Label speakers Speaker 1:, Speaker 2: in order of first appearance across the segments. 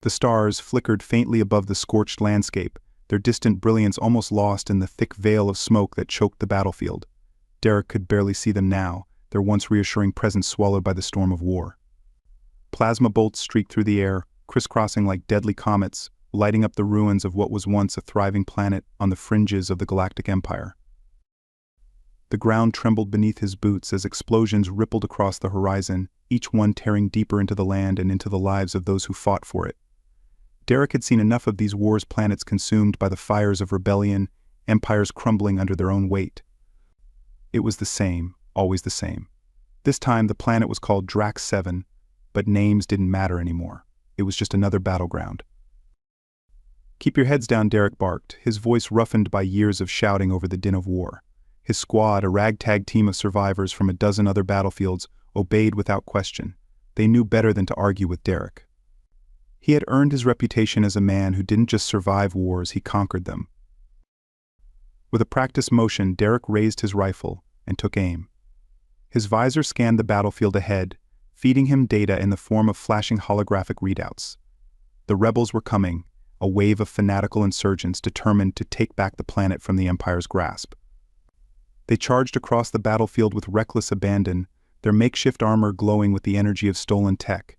Speaker 1: The stars flickered faintly above the scorched landscape, their distant brilliance almost lost in the thick veil of smoke that choked the battlefield. Derek could barely see them now, their once reassuring presence swallowed by the storm of war. Plasma bolts streaked through the air, crisscrossing like deadly comets, lighting up the ruins of what was once a thriving planet on the fringes of the Galactic Empire. The ground trembled beneath his boots as explosions rippled across the horizon, each one tearing deeper into the land and into the lives of those who fought for it. Derek had seen enough of these wars' planets consumed by the fires of rebellion, empires crumbling under their own weight. It was the same, always the same. This time the planet was called Drax 7, but names didn't matter anymore. It was just another battleground. "Keep your heads down," Derek barked, his voice roughened by years of shouting over the din of war. His squad, a ragtag team of survivors from a dozen other battlefields, obeyed without question. They knew better than to argue with Derek. He had earned his reputation as a man who didn't just survive wars, he conquered them. With a practiced motion, Derek raised his rifle and took aim. His visor scanned the battlefield ahead, feeding him data in the form of flashing holographic readouts. The rebels were coming, a wave of fanatical insurgents determined to take back the planet from the Empire's grasp. They charged across the battlefield with reckless abandon, their makeshift armor glowing with the energy of stolen tech.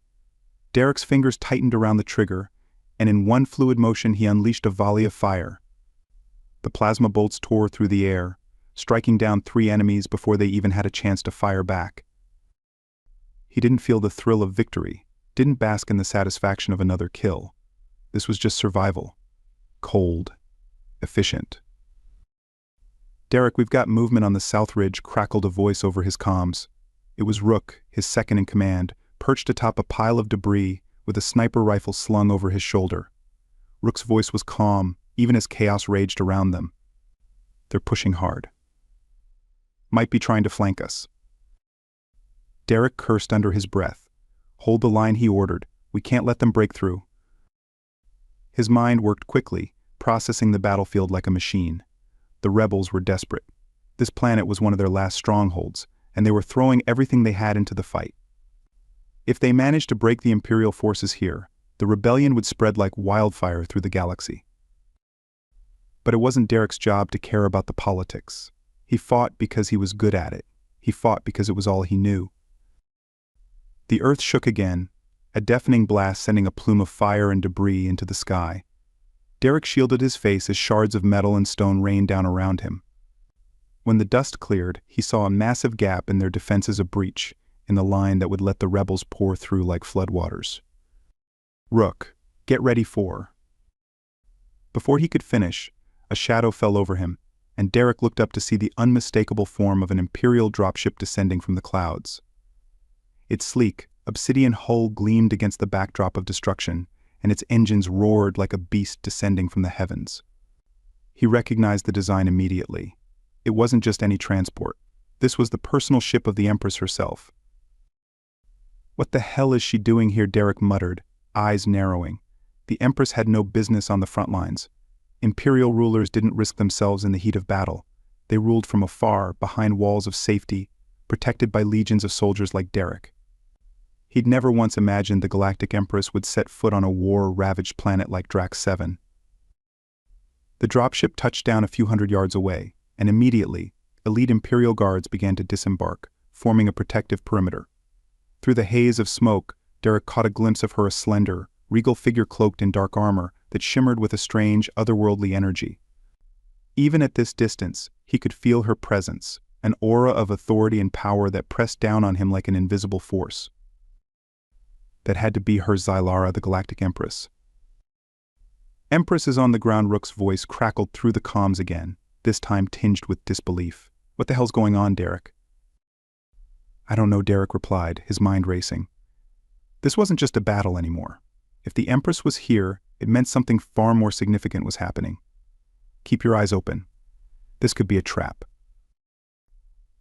Speaker 1: Derek's fingers tightened around the trigger, and in one fluid motion he unleashed a volley of fire. The plasma bolts tore through the air, striking down 3 enemies before they even had a chance to fire back. He didn't feel the thrill of victory, didn't bask in the satisfaction of another kill. This was just survival. Cold. Efficient. "Derek, we've got movement on the south ridge," crackled a voice over his comms. It was Rook, his second in command, perched atop a pile of debris with a sniper rifle slung over his shoulder. Rook's voice was calm, even as chaos raged around them. "They're pushing hard. Might be trying to flank us." Derek cursed under his breath. "Hold the line," he ordered. "We can't let them break through." His mind worked quickly, processing the battlefield like a machine. The rebels were desperate. This planet was one of their last strongholds, and they were throwing everything they had into the fight. If they managed to break the Imperial forces here, the rebellion would spread like wildfire through the galaxy. But it wasn't Derek's job to care about the politics. He fought because he was good at it. He fought because it was all he knew. The earth shook again, a deafening blast sending a plume of fire and debris into the sky. Derek shielded his face as shards of metal and stone rained down around him. When the dust cleared, he saw a massive gap in their defenses, a breach in the line that would let the rebels pour through like floodwaters. "Rook, get ready for..." Before he could finish, a shadow fell over him, and Derek looked up to see the unmistakable form of an Imperial dropship descending from the clouds. Its sleek, obsidian hull gleamed against the backdrop of destruction, and its engines roared like a beast descending from the heavens. He recognized the design immediately. It wasn't just any transport. This was the personal ship of the Empress herself. "What the hell is she doing here?" Derek muttered, eyes narrowing. The Empress had no business on the front lines. Imperial rulers didn't risk themselves in the heat of battle. They ruled from afar, behind walls of safety, protected by legions of soldiers like Derek. He'd never once imagined the Galactic Empress would set foot on a war-ravaged planet like Drax 7. The dropship touched down a few hundred yards away, and immediately, elite Imperial guards began to disembark, forming a protective perimeter. Through the haze of smoke, Derek caught a glimpse of her, a slender, regal figure cloaked in dark armor that shimmered with a strange, otherworldly energy. Even at this distance, he could feel her presence, an aura of authority and power that pressed down on him like an invisible force. That had to be her Xylara, the Galactic Empress. "Empress is on the ground," Rook's voice crackled through the comms again, this time tinged with disbelief. "What the hell's going on, Derek?" "I don't know," Derek replied, his mind racing. This wasn't just a battle anymore. If the Empress was here, it meant something far more significant was happening. "Keep your eyes open. This could be a trap."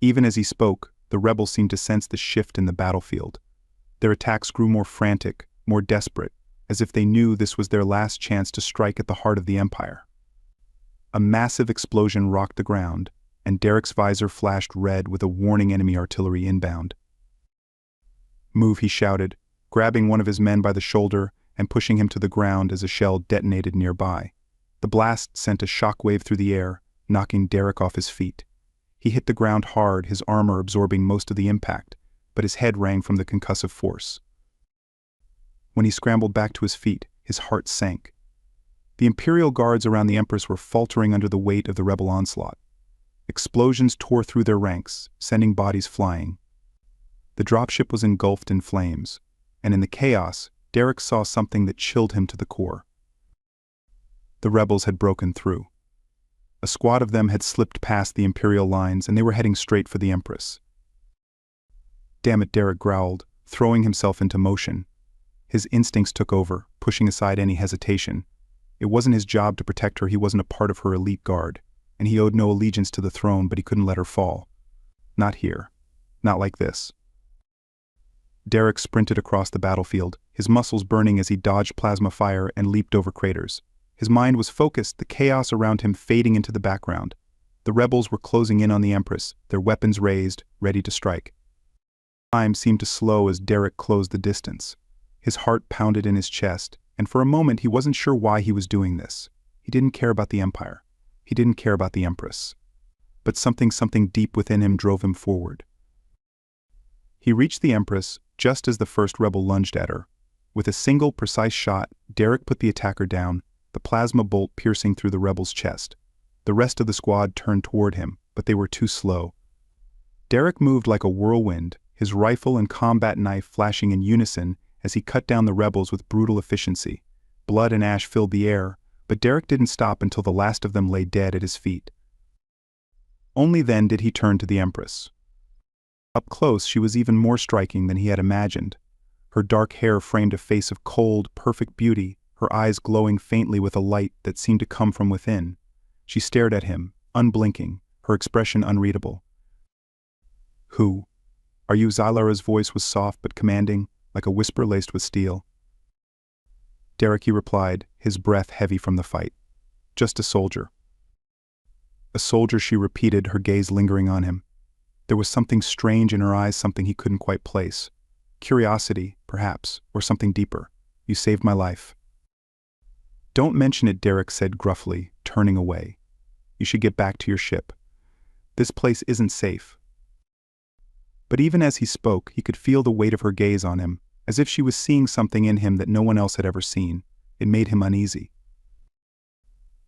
Speaker 1: Even as he spoke, the rebels seemed to sense the shift in the battlefield. Their attacks grew more frantic, more desperate, as if they knew this was their last chance to strike at the heart of the Empire. A massive explosion rocked the ground, and Derek's visor flashed red with a warning: enemy artillery inbound. "Move," he shouted, grabbing one of his men by the shoulder and pushing him to the ground as a shell detonated nearby. The blast sent a shockwave through the air, knocking Derek off his feet. He hit the ground hard, his armor absorbing most of the impact, but his head rang from the concussive force. When he scrambled back to his feet, his heart sank. The Imperial guards around the Empress were faltering under the weight of the rebel onslaught. Explosions tore through their ranks, sending bodies flying. The dropship was engulfed in flames, and in the chaos, Derek saw something that chilled him to the core. The rebels had broken through. A squad of them had slipped past the Imperial lines, and they were heading straight for the Empress. "Damn it," Derek growled, throwing himself into motion. His instincts took over, pushing aside any hesitation. It wasn't his job to protect her, he wasn't a part of her elite guard, and he owed no allegiance to the throne, but he couldn't let her fall. Not here. Not like this. Derek sprinted across the battlefield, his muscles burning as he dodged plasma fire and leaped over craters. His mind was focused, the chaos around him fading into the background. The rebels were closing in on the Empress, their weapons raised, ready to strike. Time seemed to slow as Derek closed the distance. His heart pounded in his chest, and for a moment he wasn't sure why he was doing this. He didn't care about the Empire. He didn't care about the Empress. But something deep within him drove him forward. He reached the Empress just as the first rebel lunged at her. With a single, precise shot, Derek put the attacker down, the plasma bolt piercing through the rebel's chest. The rest of the squad turned toward him, but they were too slow. Derek moved like a whirlwind, his rifle and combat knife flashing in unison as he cut down the rebels with brutal efficiency. Blood and ash filled the air, but Derek didn't stop until the last of them lay dead at his feet. Only then did he turn to the Empress. Up close, she was even more striking than he had imagined. Her dark hair framed a face of cold, perfect beauty, her eyes glowing faintly with a light that seemed to come from within. She stared at him, unblinking, her expression unreadable. "Who are you?" Xylara's voice was soft but commanding, like a whisper laced with steel. "Derek," he replied, his breath heavy from the fight. "Just a soldier." "A soldier," she repeated, her gaze lingering on him. There was something strange in her eyes, something he couldn't quite place. Curiosity, perhaps, or something deeper. "You saved my life." "Don't mention it," Derek said gruffly, turning away. "You should get back to your ship. This place isn't safe." But even as he spoke, he could feel the weight of her gaze on him, as if she was seeing something in him that no one else had ever seen. It made him uneasy.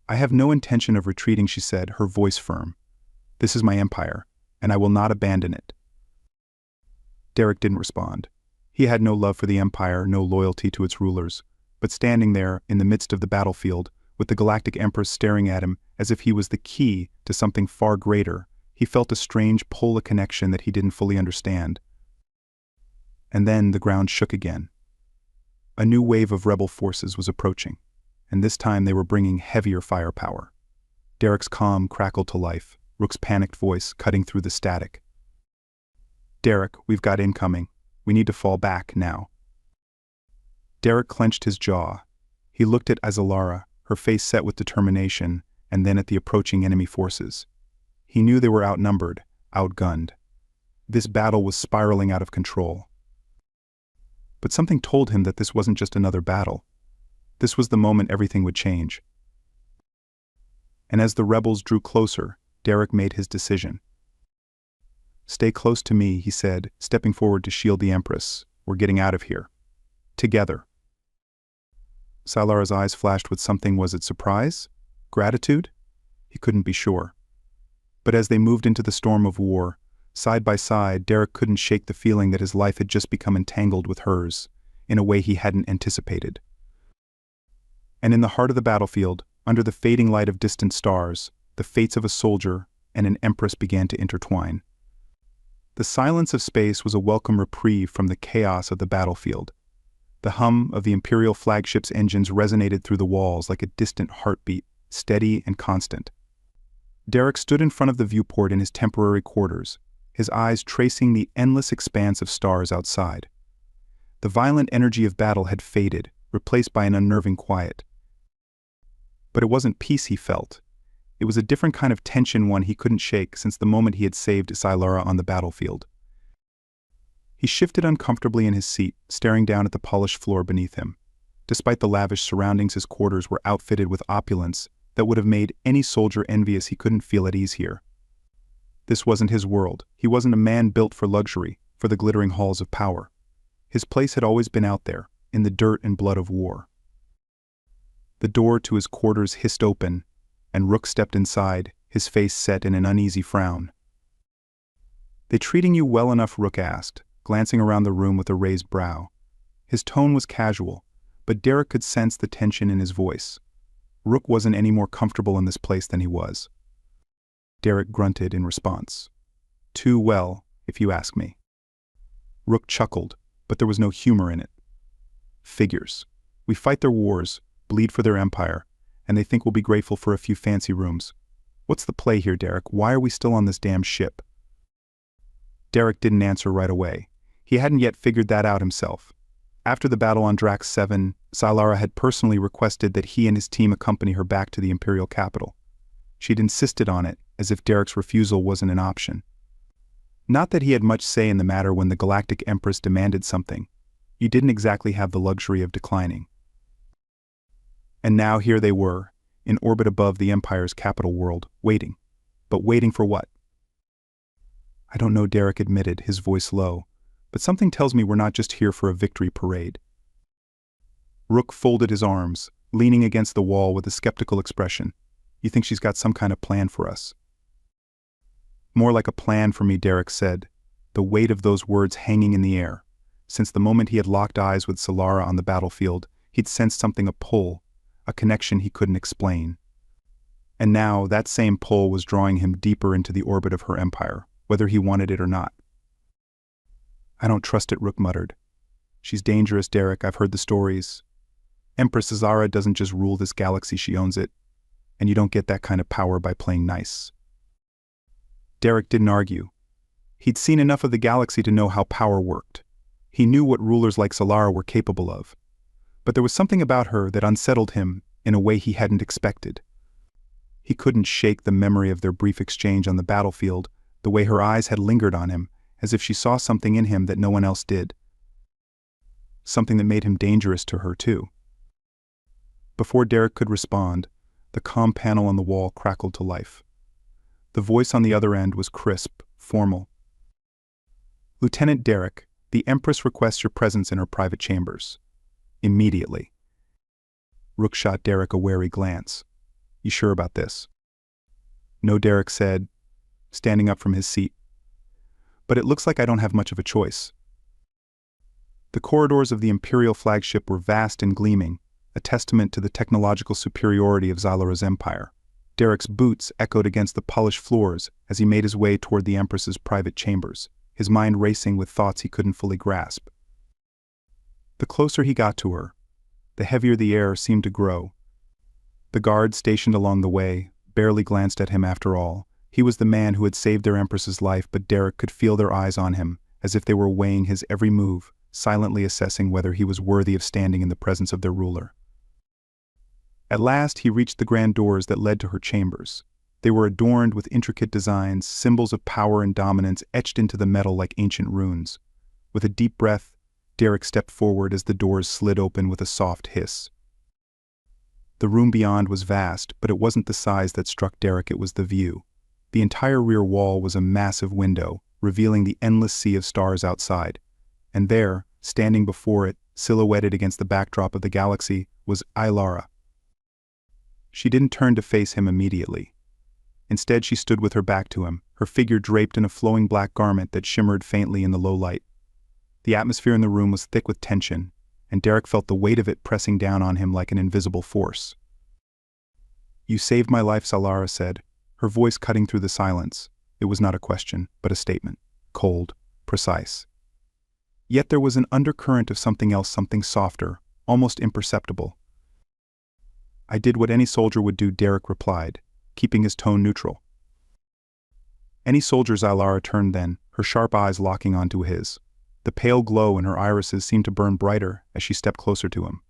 Speaker 1: "I have no intention of retreating," she said, her voice firm. "This is my empire, and I will not abandon it." Derek didn't respond. He had no love for the Empire, no loyalty to its rulers, but standing there, in the midst of the battlefield, with the Galactic Empress staring at him as if he was the key to something far greater, he felt a strange pull, a connection that he didn't fully understand. And then the ground shook again. A new wave of rebel forces was approaching, and this time they were bringing heavier firepower. Derek's calm crackled to life, Rook's panicked voice cutting through the static. "Derek, we've got incoming. We need to fall back now." Derek clenched his jaw. He looked at Xylara, her face set with determination, and then at the approaching enemy forces. He knew they were outnumbered, outgunned. This battle was spiraling out of control. But something told him that this wasn't just another battle. This was the moment everything would change. And as the rebels drew closer, Derek made his decision. "Stay close to me," he said, stepping forward to shield the Empress. "We're getting out of here. Together." Xylara's eyes flashed with something. Was it surprise? Gratitude? He couldn't be sure. But as they moved into the storm of war, side by side, Derek couldn't shake the feeling that his life had just become entangled with hers, in a way he hadn't anticipated. And in the heart of the battlefield, under the fading light of distant stars, the fates of a soldier and an empress began to intertwine. The silence of space was a welcome reprieve from the chaos of the battlefield. The hum of the Imperial flagship's engines resonated through the walls like a distant heartbeat, steady and constant. Derek stood in front of the viewport in his temporary quarters, his eyes tracing the endless expanse of stars outside. The violent energy of battle had faded, replaced by an unnerving quiet. But it wasn't peace he felt. It was a different kind of tension, one he couldn't shake since the moment he had saved Xylara on the battlefield. He shifted uncomfortably in his seat, staring down at the polished floor beneath him. Despite the lavish surroundings, his quarters were outfitted with opulence that would have made any soldier envious. He couldn't feel at ease here. This wasn't his world. He wasn't a man built for luxury, for the glittering halls of power. His place had always been out there, in the dirt and blood of war. The door to his quarters hissed open, and Rook stepped inside, his face set in an uneasy frown. "They treating you well enough?" Rook asked, glancing around the room with a raised brow. His tone was casual, but Derek could sense the tension in his voice. Rook wasn't any more comfortable in this place than he was. Derek grunted in response. "Too well, if you ask me." Rook chuckled, but there was no humor in it. "Figures. We fight their wars, bleed for their empire, and they think we'll be grateful for a few fancy rooms. What's the play here, Derek? Why are we still on this damn ship?" Derek didn't answer right away. He hadn't yet figured that out himself. After the battle on Drax 7, Sylara had personally requested that he and his team accompany her back to the Imperial capital. She'd insisted on it, as if Derek's refusal wasn't an option. Not that he had much say in the matter. When the Galactic Empress demanded something, you didn't exactly have the luxury of declining. And now here they were, in orbit above the Empire's capital world, waiting. But waiting for what? "I don't know," Derek admitted, his voice low, "but something tells me we're not just here for a victory parade." Rook folded his arms, leaning against the wall with a skeptical expression. "You think she's got some kind of plan for us?" "More like a plan for me," Derek said, the weight of those words hanging in the air. Since the moment he had locked eyes with Sylara on the battlefield, he'd sensed something, a pull, a connection he couldn't explain. And now that same pull was drawing him deeper into the orbit of her empire, whether he wanted it or not. "I don't trust it," Rook muttered. "She's dangerous, Derek. I've heard the stories. Empress Azara doesn't just rule this galaxy, she owns it. And you don't get that kind of power by playing nice." Derek didn't argue. He'd seen enough of the galaxy to know how power worked. He knew what rulers like Sylara were capable of. But there was something about her that unsettled him in a way he hadn't expected. He couldn't shake the memory of their brief exchange on the battlefield, the way her eyes had lingered on him, as if she saw something in him that no one else did. Something that made him dangerous to her, too. Before Derek could respond, the comm panel on the wall crackled to life. The voice on the other end was crisp, formal. "Lieutenant Derek, the Empress requests your presence in her private chambers. Immediately." Rook shot Derek a wary glance. "You sure about this?" "No," Derek said, standing up from his seat. "But it looks like I don't have much of a choice." The corridors of the Imperial flagship were vast and gleaming, a testament to the technological superiority of Zylara's empire. Derek's boots echoed against the polished floors as he made his way toward the Empress's private chambers, his mind racing with thoughts he couldn't fully grasp. The closer he got to her, the heavier the air seemed to grow. The guards stationed along the way barely glanced at him after all. He was the man who had saved their Empress's life, but Derek could feel their eyes on him, as if they were weighing his every move, silently assessing whether he was worthy of standing in the presence of their ruler. At last he reached the grand doors that led to her chambers. They were adorned with intricate designs, symbols of power and dominance etched into the metal like ancient runes. With a deep breath, Derek stepped forward as the doors slid open with a soft hiss. The room beyond was vast, but it wasn't the size that struck Derek, it was the view. The entire rear wall was a massive window, revealing the endless sea of stars outside. And there, standing before it, silhouetted against the backdrop of the galaxy, was Sylara. She didn't turn to face him immediately. Instead, she stood with her back to him, her figure draped in a flowing black garment that shimmered faintly in the low light. The atmosphere in the room was thick with tension, and Derek felt the weight of it pressing down on him like an invisible force. "You saved my life," Sylara said, her voice cutting through the silence. It was not a question, but a statement, cold, precise. Yet there was an undercurrent of something else, something softer, almost imperceptible. "I did what any soldier would do," Derek replied, keeping his tone neutral. "Any soldier," Sylara turned then, her sharp eyes locking onto his. The pale glow in her irises seemed to burn brighter as she stepped closer to him.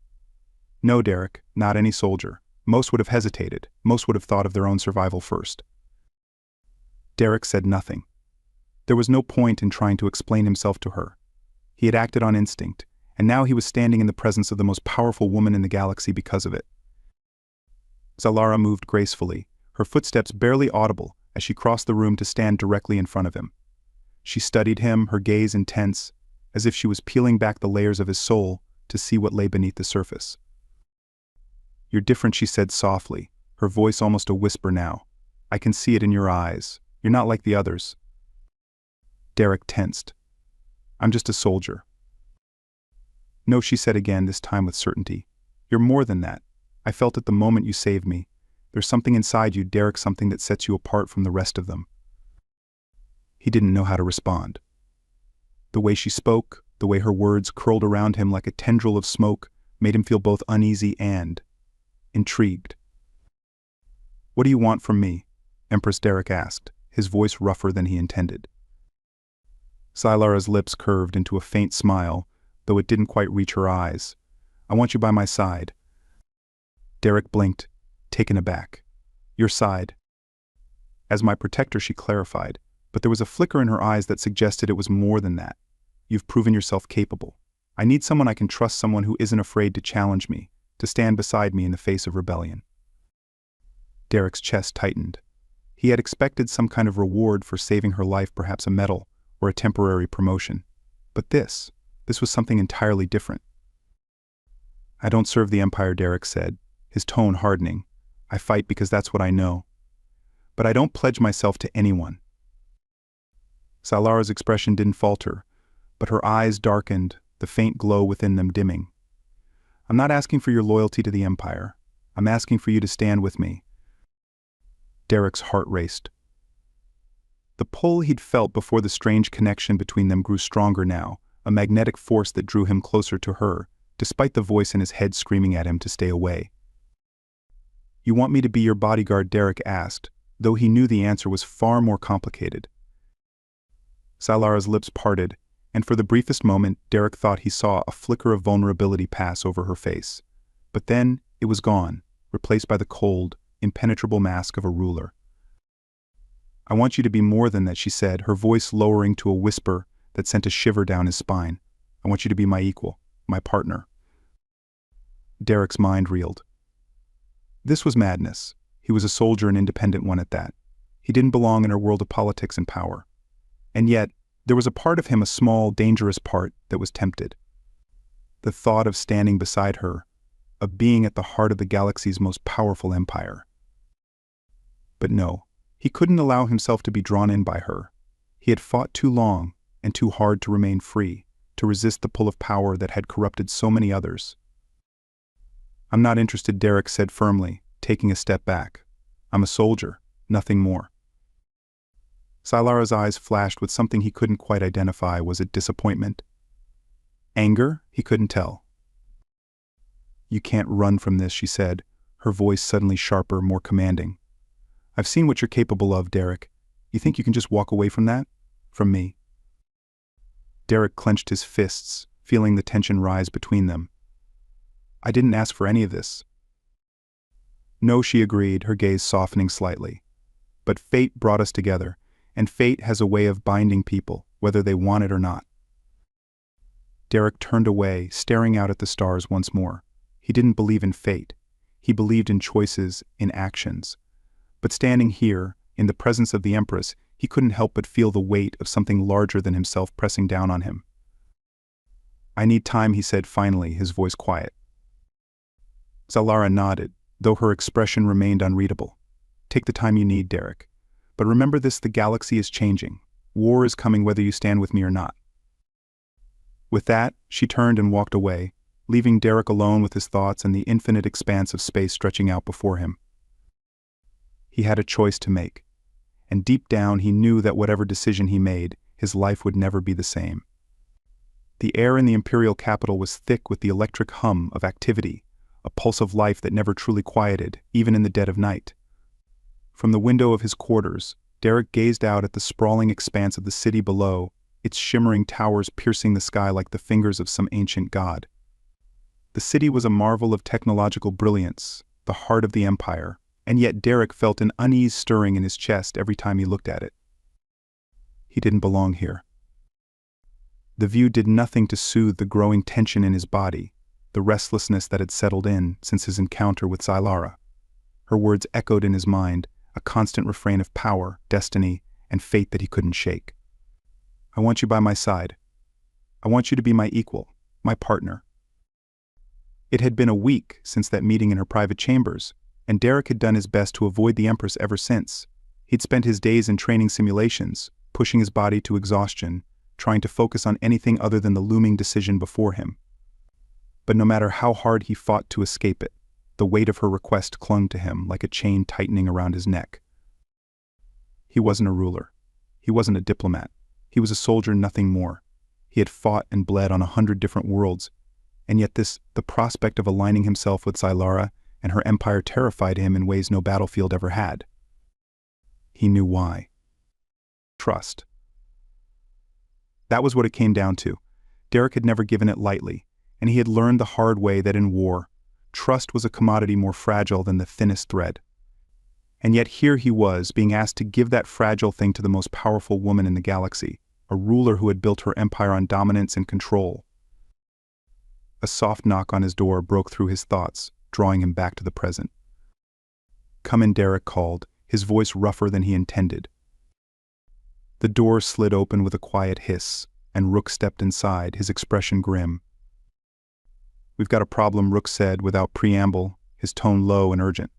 Speaker 1: "No, Derek, not any soldier. Most would have hesitated, most would have thought of their own survival first." Derek said nothing. There was no point in trying to explain himself to her. He had acted on instinct, and now he was standing in the presence of the most powerful woman in the galaxy because of it. Zalara moved gracefully, her footsteps barely audible as she crossed the room to stand directly in front of him. She studied him, her gaze intense, as if she was peeling back the layers of his soul to see what lay beneath the surface. "You're different," she said softly, her voice almost a whisper now. "I can see it in your eyes. You're not like the others." Derek tensed. "I'm just a soldier." "No," she said again, this time with certainty. "You're more than that. I felt it the moment you saved me. There's something inside you, Derek, something that sets you apart from the rest of them." He didn't know how to respond. The way she spoke, the way her words curled around him like a tendril of smoke, made him feel both uneasy and intrigued. "What do you want from me?" Empress Derek asked, his voice rougher than he intended. Zylara's lips curved into a faint smile, though it didn't quite reach her eyes. "I want you by my side." Derek blinked, taken aback. "Your side?" "As my protector," she clarified, but there was a flicker in her eyes that suggested it was more than that. "You've proven yourself capable. I need someone I can trust, someone who isn't afraid to challenge me, to stand beside me in the face of rebellion." Derek's chest tightened. He had expected some kind of reward for saving her life, perhaps a medal or a temporary promotion. But this was something entirely different. "I don't serve the Empire," Derek said, his tone hardening. "I fight because that's what I know. But I don't pledge myself to anyone." Zylara's expression didn't falter, but her eyes darkened, the faint glow within them dimming. "I'm not asking for your loyalty to the Empire. I'm asking for you to stand with me." Derek's heart raced. The pull he'd felt before the strange connection between them grew stronger now, a magnetic force that drew him closer to her, despite the voice in his head screaming at him to stay away. "You want me to be your bodyguard?" Derek asked, though he knew the answer was far more complicated. Zylara's lips parted, and for the briefest moment Derek thought he saw a flicker of vulnerability pass over her face. But then it was gone, replaced by the cold, impenetrable mask of a ruler. "I want you to be more than that," she said, her voice lowering to a whisper that sent a shiver down his spine. "I want you to be my equal, my partner." Derek's mind reeled. This was madness. He was a soldier, an independent one at that. He didn't belong in her world of politics and power. And yet, there was a part of him, a small, dangerous part, that was tempted. The thought of standing beside her, of being at the heart of the galaxy's most powerful empire. But no, he couldn't allow himself to be drawn in by her. He had fought too long and too hard to remain free, to resist the pull of power that had corrupted so many others. "I'm not interested," Derek said firmly, taking a step back. "I'm a soldier, nothing more." Zylara's eyes flashed with something he couldn't quite identify. Was it disappointment? Anger? He couldn't tell. "You can't run from this," she said, her voice suddenly sharper, more commanding. "I've seen what you're capable of, Derek. You think you can just walk away from that? From me?" Derek clenched his fists, feeling the tension rise between them. "I didn't ask for any of this." "No," she agreed, her gaze softening slightly. "But fate brought us together, and fate has a way of binding people, whether they want it or not." Derek turned away, staring out at the stars once more. He didn't believe in fate. He believed in choices, in actions. But standing here, in the presence of the Empress, he couldn't help but feel the weight of something larger than himself pressing down on him. "I need time," he said finally, his voice quiet. Zalara nodded, though her expression remained unreadable. "Take the time you need, Derek. But remember this, the galaxy is changing. War is coming whether you stand with me or not." With that, she turned and walked away, leaving Derek alone with his thoughts and the infinite expanse of space stretching out before him. He had a choice to make, and deep down he knew that whatever decision he made, his life would never be the same. The air in the imperial capital was thick with the electric hum of activity, a pulse of life that never truly quieted, even in the dead of night. From the window of his quarters, Derek gazed out at the sprawling expanse of the city below, its shimmering towers piercing the sky like the fingers of some ancient god. The city was a marvel of technological brilliance, the heart of the empire, and yet Derek felt an unease stirring in his chest every time he looked at it. He didn't belong here. The view did nothing to soothe the growing tension in his body, the restlessness that had settled in since his encounter with Xylara. Her words echoed in his mind, a constant refrain of power, destiny, and fate that he couldn't shake. I want you by my side. I want you to be my equal, my partner. It had been a week since that meeting in her private chambers, and Derek had done his best to avoid the Empress ever since. He'd spent his days in training simulations, pushing his body to exhaustion, trying to focus on anything other than the looming decision before him. But no matter how hard he fought to escape it, the weight of her request clung to him like a chain tightening around his neck. He wasn't a ruler. He wasn't a diplomat. He was a soldier, nothing more. He had fought and bled on 100 different worlds, and yet the prospect of aligning himself with Xylara and her empire terrified him in ways no battlefield ever had. He knew why. Trust. That was what it came down to. Derek had never given it lightly, and he had learned the hard way that in war, trust was a commodity more fragile than the thinnest thread. And yet here he was, being asked to give that fragile thing to the most powerful woman in the galaxy, a ruler who had built her empire on dominance and control. A soft knock on his door broke through his thoughts, drawing him back to the present. "Come in," Derek called, his voice rougher than he intended. The door slid open with a quiet hiss, and Rook stepped inside, his expression grim. "We've got a problem," Rook said without preamble, his tone low and urgent.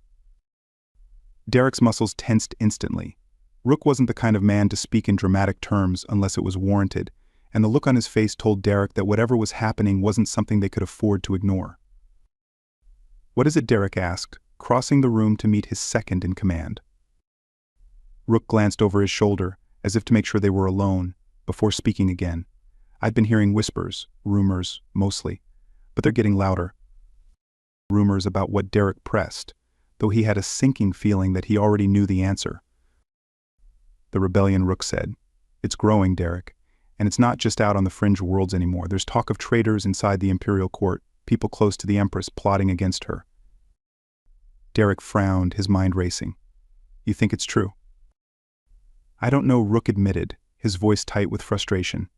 Speaker 1: Derek's muscles tensed instantly. Rook wasn't the kind of man to speak in dramatic terms unless it was warranted, and the look on his face told Derek that whatever was happening wasn't something they could afford to ignore. "What is it?" Derek asked, crossing the room to meet his second in command. Rook glanced over his shoulder, as if to make sure they were alone, before speaking again. "I've been hearing whispers, rumors, mostly, but they're getting louder." Rumors about what Derek pressed, though he had a sinking feeling that he already knew the answer. "The rebellion," Rook said. "It's growing, Derek, and it's not just out on the fringe worlds anymore. There's talk of traitors inside the Imperial Court, people close to the Empress plotting against her." Derek frowned, his mind racing. "You think it's true?" "I don't know," Rook admitted, his voice tight with frustration.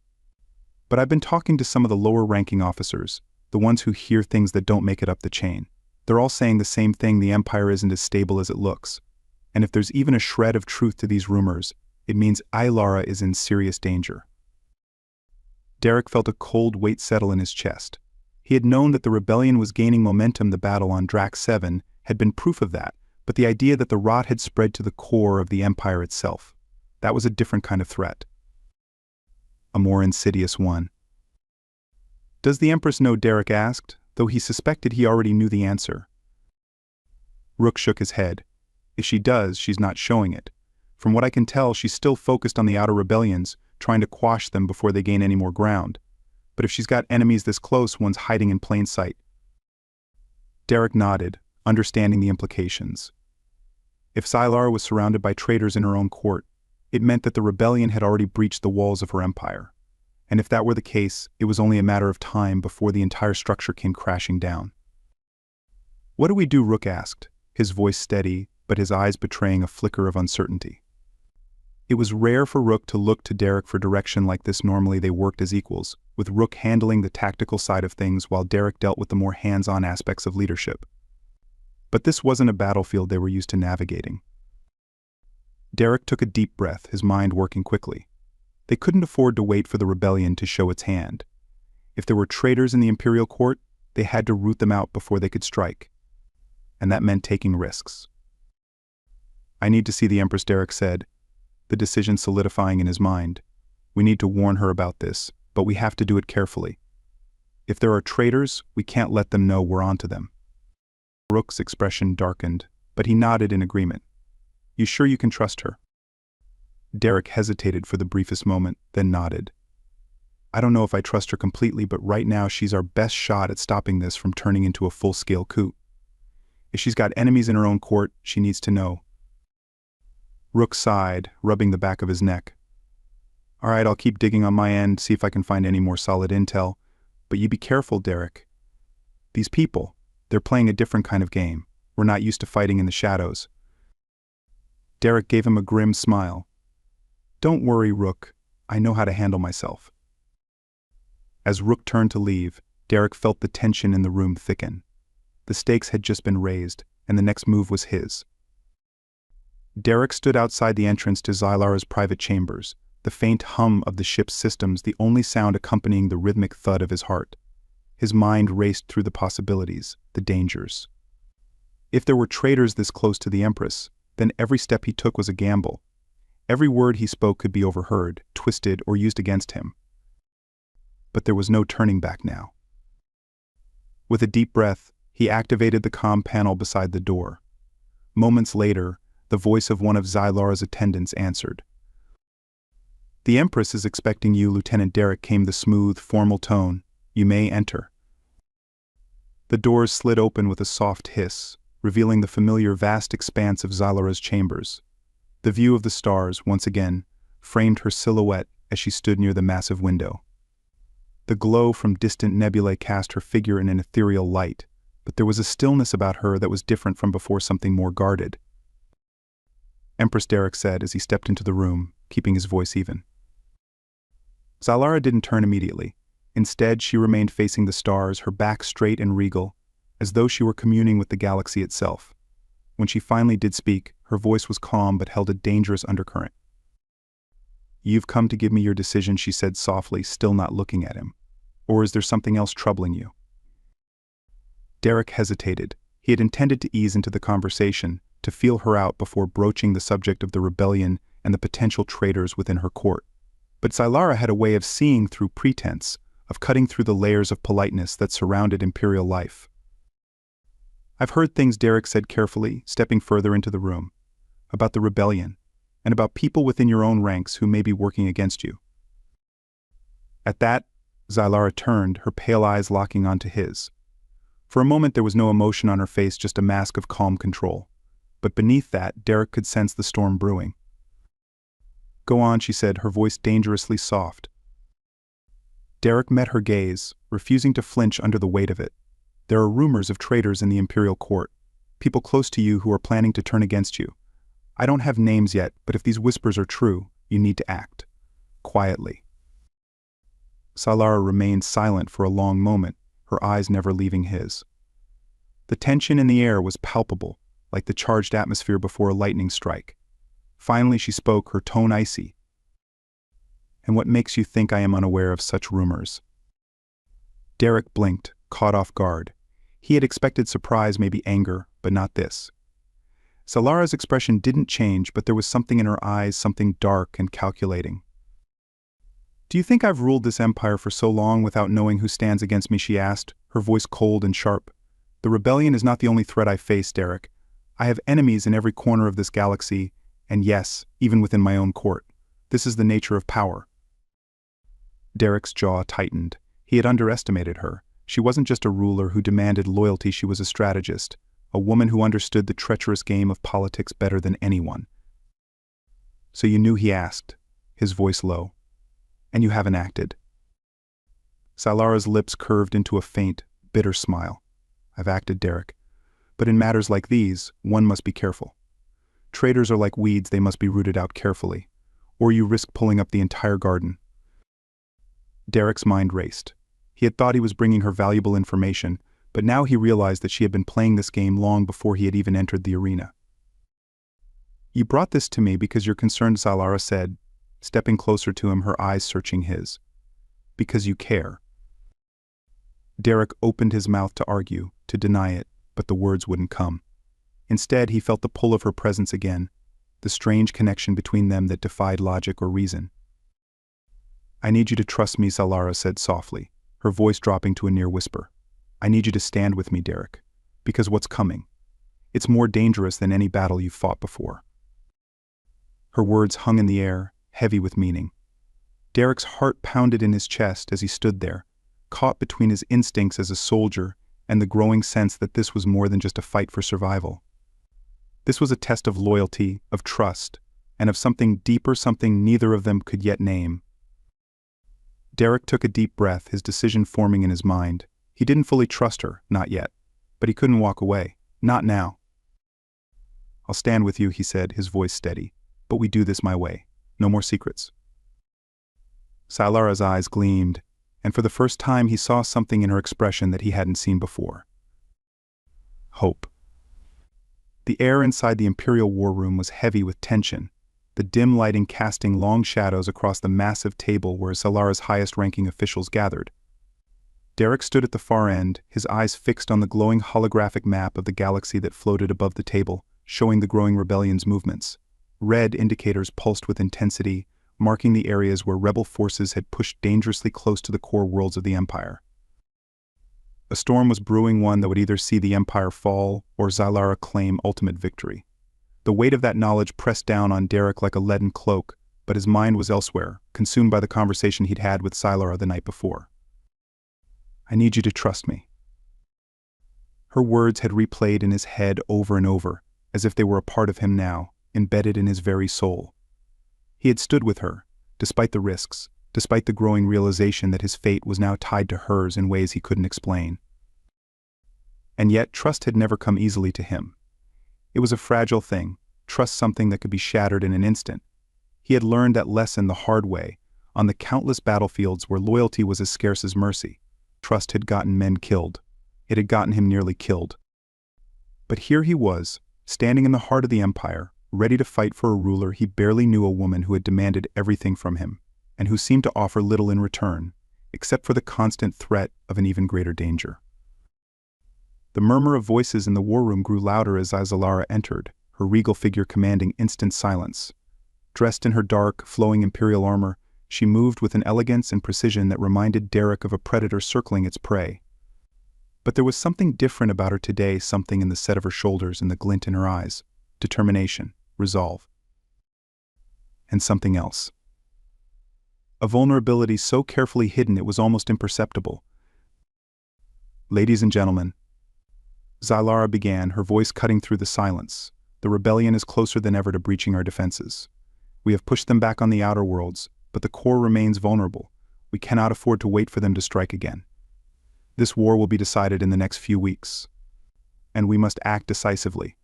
Speaker 1: "But I've been talking to some of the lower-ranking officers, the ones who hear things that don't make it up the chain. They're all saying the same thing: the Empire isn't as stable as it looks. And if there's even a shred of truth to these rumors, it means Xylara is in serious danger." Derek felt a cold weight settle in his chest. He had known that the rebellion was gaining momentum. The battle on Drac 7 had been proof of that, but the idea that the rot had spread to the core of the Empire itself, that was a different kind of threat. A more insidious one. "Does the Empress know?" Derek asked, though he suspected he already knew the answer. Rook shook his head. "If she does, she's not showing it. From what I can tell, she's still focused on the outer rebellions, trying to quash them before they gain any more ground. But if she's got enemies this close, one's hiding in plain sight." Derek nodded, understanding the implications. If Xylara was surrounded by traitors in her own court, it meant that the rebellion had already breached the walls of her empire. And if that were the case, it was only a matter of time before the entire structure came crashing down. "What do we do?" Rook asked, his voice steady, but his eyes betraying a flicker of uncertainty. It was rare for Rook to look to Derek for direction like this. Normally they worked as equals, with Rook handling the tactical side of things while Derek dealt with the more hands-on aspects of leadership. But this wasn't a battlefield they were used to navigating. Derek took a deep breath, his mind working quickly. They couldn't afford to wait for the rebellion to show its hand. If there were traitors in the Imperial Court, they had to root them out before they could strike. And that meant taking risks. "I need to see the Empress," Derek said, the decision solidifying in his mind. "We need to warn her about this, but we have to do it carefully. If there are traitors, we can't let them know we're onto them." Rook's expression darkened, but he nodded in agreement. "You sure you can trust her?" Derek hesitated for the briefest moment, then nodded. "I don't know if I trust her completely, but right now she's our best shot at stopping this from turning into a full-scale coup. If she's got enemies in her own court, she needs to know." Rook sighed, rubbing the back of his neck. "All right, I'll keep digging on my end, see if I can find any more solid intel. But you be careful, Derek. These people, they're playing a different kind of game. We're not used to fighting in the shadows." Derek gave him a grim smile. "Don't worry, Rook. I know how to handle myself." As Rook turned to leave, Derek felt the tension in the room thicken. The stakes had just been raised, and the next move was his. Derek stood outside the entrance to Xylara's private chambers, the faint hum of the ship's systems the only sound accompanying the rhythmic thud of his heart. His mind raced through the possibilities, the dangers. If there were traitors this close to the Empress, then every step he took was a gamble. Every word he spoke could be overheard, twisted, or used against him. But there was no turning back now. With a deep breath, he activated the comm panel beside the door. Moments later, the voice of one of Xylara's attendants answered. "The Empress is expecting you, Lieutenant Derek," came the smooth, formal tone. "You may enter." The doors slid open with a soft hiss, revealing the familiar vast expanse of Xylara's chambers. The view of the stars, once again, framed her silhouette as she stood near the massive window. The glow from distant nebulae cast her figure in an ethereal light, but there was a stillness about her that was different from before, something more guarded. "Empress," Derek said as he stepped into the room, keeping his voice even. Xylara didn't turn immediately. Instead, she remained facing the stars, her back straight and regal, as though she were communing with the galaxy itself. When she finally did speak, her voice was calm but held a dangerous undercurrent. "You've come to give me your decision," she said softly, still not looking at him. "Or is there something else troubling you?" Derek hesitated. He had intended to ease into the conversation, to feel her out before broaching the subject of the rebellion and the potential traitors within her court. But Xylara had a way of seeing through pretense, of cutting through the layers of politeness that surrounded imperial life. "I've heard things," Derek said carefully, stepping further into the room, "about the rebellion, and about people within your own ranks who may be working against you." At that, Xylara turned, her pale eyes locking onto his. For a moment there was no emotion on her face, just a mask of calm control. But beneath that, Derek could sense the storm brewing. "Go on," she said, her voice dangerously soft. Derek met her gaze, refusing to flinch under the weight of it. "There are rumors of traitors in the Imperial Court, people close to you who are planning to turn against you. I don't have names yet, but if these whispers are true, you need to act. Quietly." Xylara remained silent for a long moment, her eyes never leaving his. The tension in the air was palpable, like the charged atmosphere before a lightning strike. Finally she spoke, her tone icy. "And what makes you think I am unaware of such rumors?" Derek blinked, caught off guard. He had expected surprise, maybe anger, but not this. Xylara's expression didn't change, but there was something in her eyes, something dark and calculating. "Do you think I've ruled this empire for so long without knowing who stands against me?" she asked, her voice cold and sharp. "The rebellion is not the only threat I face, Derek. I have enemies in every corner of this galaxy, and yes, even within my own court. This is the nature of power." Derek's jaw tightened. He had underestimated her. She wasn't just a ruler who demanded loyalty, she was a strategist, a woman who understood the treacherous game of politics better than anyone. "So you knew?" he asked, his voice low. "And you haven't acted?" Xylara's lips curved into a faint, bitter smile. "I've acted, Derek. But in matters like these, one must be careful. Traitors are like weeds, they must be rooted out carefully, or you risk pulling up the entire garden." Derek's mind raced. He had thought he was bringing her valuable information, but now he realized that she had been playing this game long before he had even entered the arena. "You brought this to me because you're concerned," Xylara said, stepping closer to him, her eyes searching his. "Because you care." Derek opened his mouth to argue, to deny it, but the words wouldn't come. Instead, he felt the pull of her presence again, the strange connection between them that defied logic or reason. "I need you to trust me," Xylara said softly, her voice dropping to a near whisper. "I need you to stand with me, Derek, because what's coming, it's more dangerous than any battle you've fought before." Her words hung in the air, heavy with meaning. Derek's heart pounded in his chest as he stood there, caught between his instincts as a soldier and the growing sense that this was more than just a fight for survival. This was a test of loyalty, of trust, and of something deeper, something neither of them could yet name. Derek took a deep breath, his decision forming in his mind. He didn't fully trust her, not yet, but he couldn't walk away, not now. "I'll stand with you," he said, his voice steady, "but we do this my way. No more secrets." Xylara's eyes gleamed, and for the first time he saw something in her expression that he hadn't seen before. Hope. The air inside the Imperial war room was heavy with tension, the dim lighting casting long shadows across the massive table where Zalara's highest-ranking officials gathered. Derek stood at the far end, his eyes fixed on the glowing holographic map of the galaxy that floated above the table, showing the growing rebellion's movements. Red indicators pulsed with intensity, marking the areas where rebel forces had pushed dangerously close to the core worlds of the Empire. A storm was brewing, one that would either see the Empire fall or Zalara claim ultimate victory. The weight of that knowledge pressed down on Derek like a leaden cloak, but his mind was elsewhere, consumed by the conversation he'd had with Zalara the night before. "I need you to trust me." Her words had replayed in his head over and over, as if they were a part of him now, embedded in his very soul. He had stood with her, despite the risks, despite the growing realization that his fate was now tied to hers in ways he couldn't explain. And yet, trust had never come easily to him. It was a fragile thing, trust something that could be shattered in an instant. He had learned that lesson the hard way, on the countless battlefields where loyalty was as scarce as mercy. Trust had gotten men killed. It had gotten him nearly killed. But here he was, standing in the heart of the Empire, ready to fight for a ruler he barely knew, a woman who had demanded everything from him, and who seemed to offer little in return, except for the constant threat of an even greater danger. The murmur of voices in the war room grew louder as Zalara entered, her regal figure commanding instant silence. Dressed in her dark, flowing Imperial armor, she moved with an elegance and precision that reminded Derek of a predator circling its prey. But there was something different about her today, something in the set of her shoulders and the glint in her eyes. Determination, resolve. And something else. A vulnerability so carefully hidden it was almost imperceptible. "Ladies and gentlemen," Zalara began, her voice cutting through the silence, "the rebellion is closer than ever to breaching our defenses. We have pushed them back on the outer worlds, but the core remains vulnerable. We cannot afford to wait for them to strike again. This war will be decided in the next few weeks, and we must act decisively."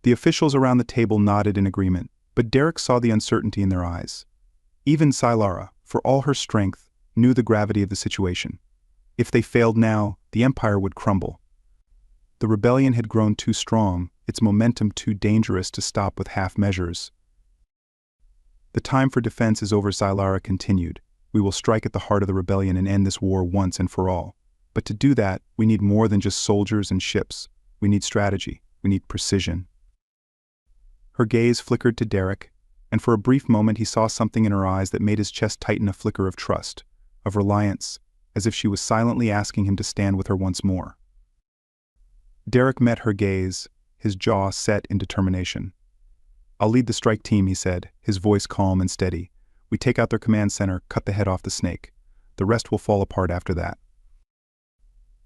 Speaker 1: The officials around the table nodded in agreement, but Derek saw the uncertainty in their eyes. Even Zalara, for all her strength, knew the gravity of the situation. If they failed now, the Empire would crumble. The rebellion had grown too strong, its momentum too dangerous to stop with half measures. "The time for defense is over," Zalara continued. "We will strike at the heart of the rebellion and end this war once and for all. But to do that, we need more than just soldiers and ships. We need strategy. We need precision." Her gaze flickered to Derek, and for a brief moment he saw something in her eyes that made his chest tighten, a flicker of trust, of reliance, as if she was silently asking him to stand with her once more. Derek met her gaze, his jaw set in determination. "I'll lead the strike team," he said, his voice calm and steady. "We take out their command center, cut the head off the snake. The rest will fall apart after that."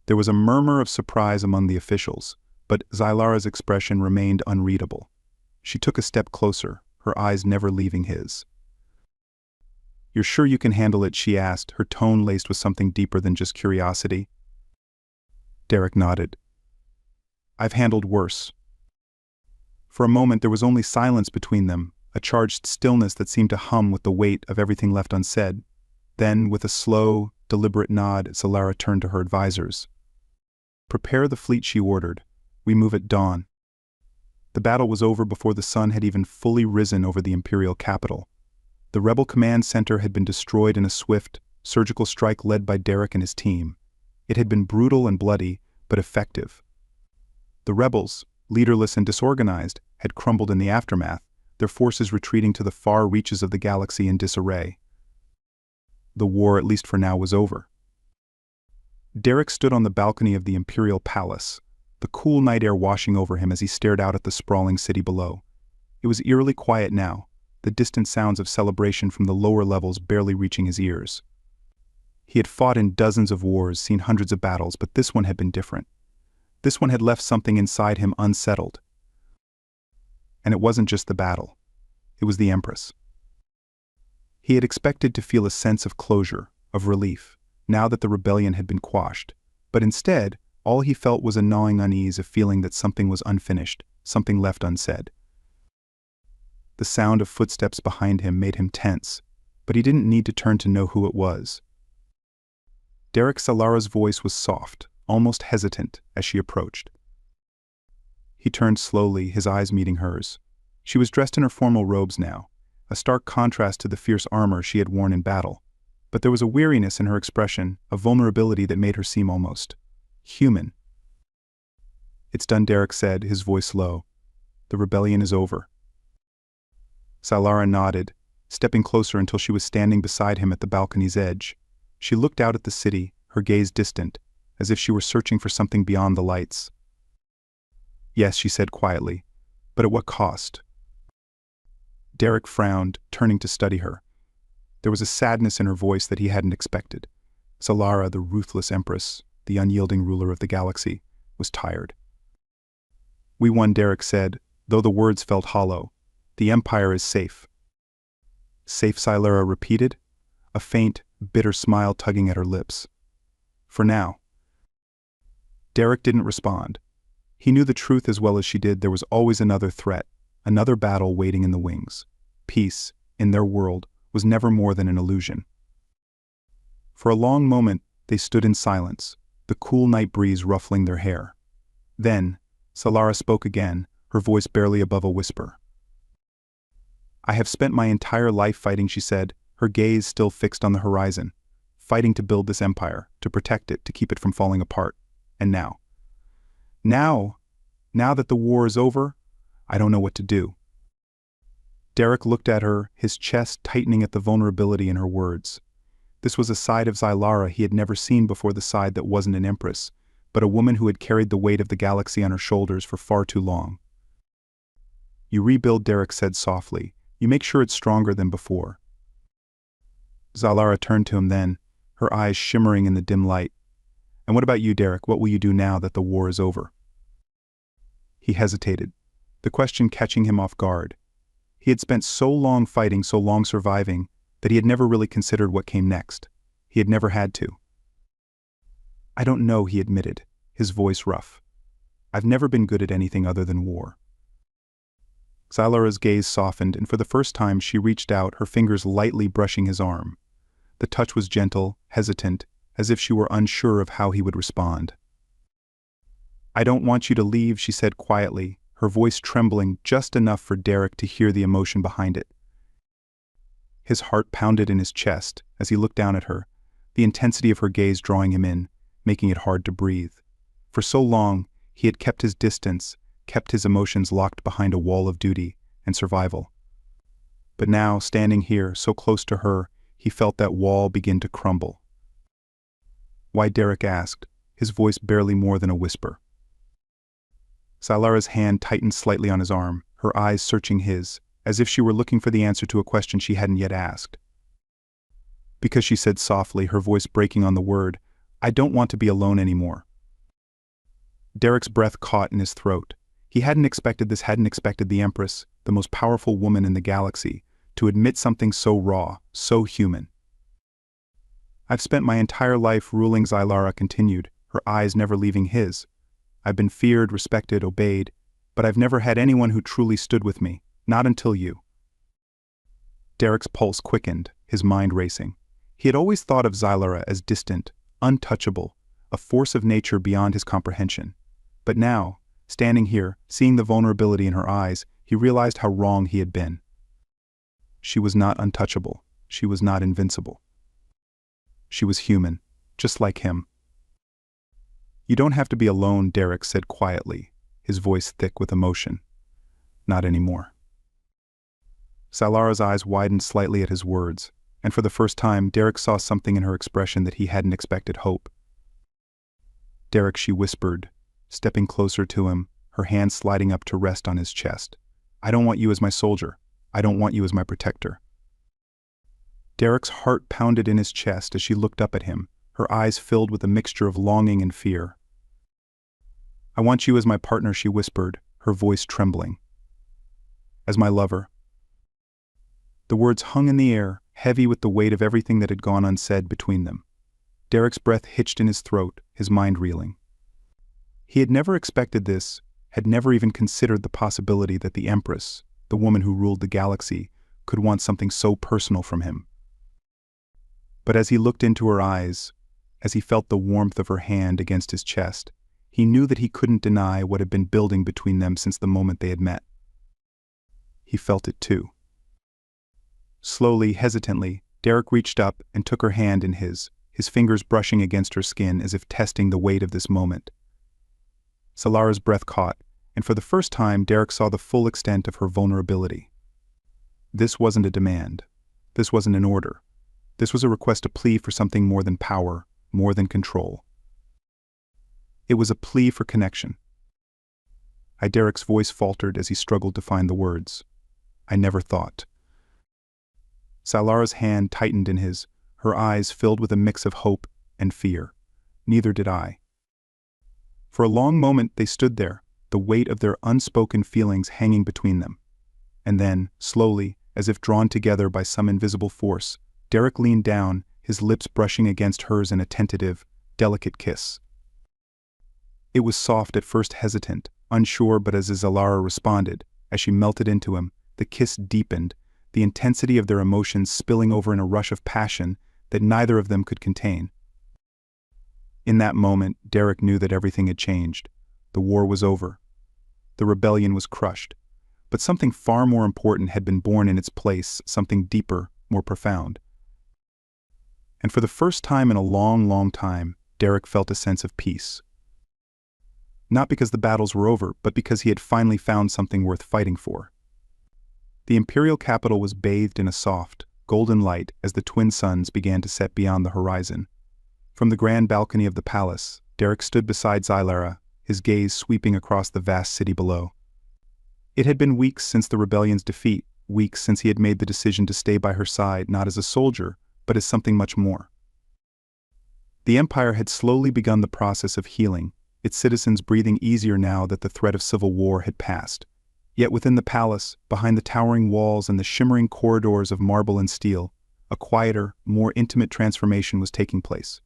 Speaker 1: There was a murmur of surprise among the officials, but Zalara's expression remained unreadable. She took a step closer, her eyes never leaving his. "You're sure you can handle it?" she asked, her tone laced with something deeper than just curiosity. Derek nodded. "I've handled worse." For a moment there was only silence between them, a charged stillness that seemed to hum with the weight of everything left unsaid. Then, with a slow, deliberate nod, Zalara turned to her advisors. "Prepare the fleet," she ordered. "We move at dawn." The battle was over before the sun had even fully risen over the Imperial capital. The rebel command center had been destroyed in a swift, surgical strike led by Derek and his team. It had been brutal and bloody, but effective. The rebels, leaderless and disorganized, had crumbled in the aftermath, their forces retreating to the far reaches of the galaxy in disarray. The war, at least for now, was over. Derek stood on the balcony of the Imperial Palace, the cool night air washing over him as he stared out at the sprawling city below. It was eerily quiet now, the distant sounds of celebration from the lower levels barely reaching his ears. He had fought in dozens of wars, seen hundreds of battles, but this one had been different. This one had left something inside him unsettled. And it wasn't just the battle. It was the Empress. He had expected to feel a sense of closure, of relief, now that the rebellion had been quashed, but instead, all he felt was a gnawing unease, a feeling that something was unfinished, something left unsaid. The sound of footsteps behind him made him tense, but he didn't need to turn to know who it was. Derek Salara's voice was soft, almost hesitant, as she approached. He turned slowly, his eyes meeting hers. She was dressed in her formal robes now, a stark contrast to the fierce armor she had worn in battle. But there was a weariness in her expression, a vulnerability that made her seem almost human. "It's done," Derek said, his voice low. "The rebellion is over." Salara nodded, stepping closer until she was standing beside him at the balcony's edge. She looked out at the city, her gaze distant, as if she were searching for something beyond the lights. "Yes," she said quietly, "but at what cost?" Derek frowned, turning to study her. There was a sadness in her voice that he hadn't expected. Salara, the ruthless Empress, the unyielding ruler of the galaxy, was tired. "We won," Derek said, though the words felt hollow. "The Empire is safe." "Safe," Salara repeated, a faint, bitter smile tugging at her lips. "For now." Derek didn't respond. He knew the truth as well as she did. There was always another threat, another battle waiting in the wings. Peace, in their world, was never more than an illusion. For a long moment, they stood in silence, the cool night breeze ruffling their hair. Then, Salara spoke again, her voice barely above a whisper. "I have spent my entire life fighting," she said, her gaze still fixed on the horizon. "Fighting to build this empire, to protect it, to keep it from falling apart. And now that the war is over, I don't know what to do." Derek looked at her, his chest tightening at the vulnerability in her words. This was a side of Salara he had never seen before, the side that wasn't an Empress, but a woman who had carried the weight of the galaxy on her shoulders for far too long. "You rebuild," Derek said softly. "You make sure it's stronger than before." Salara turned to him then, her eyes shimmering in the dim light. "And what about you, Derek? What will you do now that the war is over?" He hesitated, the question catching him off guard. He had spent so long fighting, so long surviving, that he had never really considered what came next. He had never had to. "I don't know," he admitted, his voice rough. "I've never been good at anything other than war." Salara's gaze softened, and for the first time she reached out, her fingers lightly brushing his arm. The touch was gentle, hesitant, as if she were unsure of how he would respond. "I don't want you to leave," she said quietly, her voice trembling just enough for Derek to hear the emotion behind it. His heart pounded in his chest as he looked down at her, the intensity of her gaze drawing him in, making it hard to breathe. For so long, he had kept his distance, kept his emotions locked behind a wall of duty and survival. But now, standing here, so close to her, he felt that wall begin to crumble. "Why?" Derek asked, his voice barely more than a whisper. Salara's hand tightened slightly on his arm, her eyes searching his, as if she were looking for the answer to a question she hadn't yet asked. "Because," she said softly, her voice breaking on the word, "I don't want to be alone anymore." Derek's breath caught in his throat. He hadn't expected this, hadn't expected the Empress, the most powerful woman in the galaxy, to admit something so raw, so human. "I've spent my entire life ruling," Salara continued, her eyes never leaving his. "I've been feared, respected, obeyed, but I've never had anyone who truly stood with me, not until you." Derek's pulse quickened, his mind racing. He had always thought of Salara as distant, untouchable, a force of nature beyond his comprehension. But now, standing here, seeing the vulnerability in her eyes, he realized how wrong he had been. She was not untouchable. She was not invincible. She was human, just like him. "You don't have to be alone," Derek said quietly, his voice thick with emotion. "Not anymore." Salara's eyes widened slightly at his words, and for the first time Derek saw something in her expression that he hadn't expected: hope. "Derek," she whispered, stepping closer to him, her hand sliding up to rest on his chest. "I don't want you as my soldier. I don't want you as my protector." Derek's heart pounded in his chest as she looked up at him, her eyes filled with a mixture of longing and fear. "I want you as my partner," she whispered, her voice trembling. "As my lover." The words hung in the air, heavy with the weight of everything that had gone unsaid between them. Derek's breath hitched in his throat, his mind reeling. He had never expected this, had never even considered the possibility that the Empress, the woman who ruled the galaxy, could want something so personal from him. But as he looked into her eyes, as he felt the warmth of her hand against his chest. He knew that he couldn't deny what had been building between them since the moment they had met. He felt it too. Slowly, hesitantly, Derek reached up and took her hand in his fingers brushing against her skin as if testing the weight of this moment. Zylara's breath caught, and for the first time Derek saw the full extent of her vulnerability. This wasn't a demand. This wasn't an order. This was a request, a plea for something more than power, more than control. It was a plea for connection. Derek's voice faltered as he struggled to find the words. I never thought. Zylara's hand tightened in his, her eyes filled with a mix of hope and fear. Neither did I. For a long moment they stood there, the weight of their unspoken feelings hanging between them. And then, slowly, as if drawn together by some invisible force, Derek leaned down, his lips brushing against hers in a tentative, delicate kiss. It was soft, at first hesitant, unsure, but as Zylara responded, as she melted into him, the kiss deepened, the intensity of their emotions spilling over in a rush of passion that neither of them could contain. In that moment, Derek knew that everything had changed. The war was over. The rebellion was crushed. But something far more important had been born in its place, something deeper, more profound. And for the first time in a long, long time, Derek felt a sense of peace. Not because the battles were over, but because he had finally found something worth fighting for. The imperial capital was bathed in a soft, golden light as the twin suns began to set beyond the horizon. From the grand balcony of the palace, Derek stood beside Zylara, his gaze sweeping across the vast city below. It had been weeks since the rebellion's defeat, weeks since he had made the decision to stay by her side not as a soldier, but as something much more. The empire had slowly begun the process of healing, its citizens breathing easier now that the threat of civil war had passed. Yet within the palace, behind the towering walls and the shimmering corridors of marble and steel, a quieter, more intimate transformation was taking place.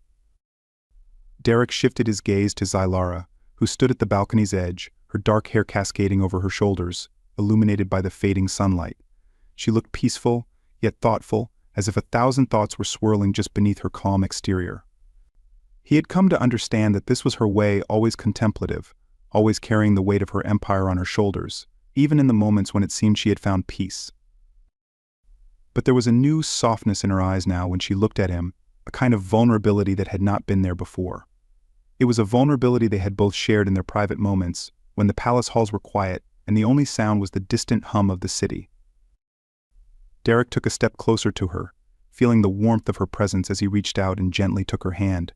Speaker 1: Derek shifted his gaze to Zylara, who stood at the balcony's edge, her dark hair cascading over her shoulders, illuminated by the fading sunlight. She looked peaceful, yet thoughtful, as if 1,000 thoughts were swirling just beneath her calm exterior. He had come to understand that this was her way, always contemplative, always carrying the weight of her empire on her shoulders, even in the moments when it seemed she had found peace. But there was a new softness in her eyes now when she looked at him, a kind of vulnerability that had not been there before. It was a vulnerability they had both shared in their private moments, when the palace halls were quiet and the only sound was the distant hum of the city. Derek took a step closer to her, feeling the warmth of her presence as he reached out and gently took her hand.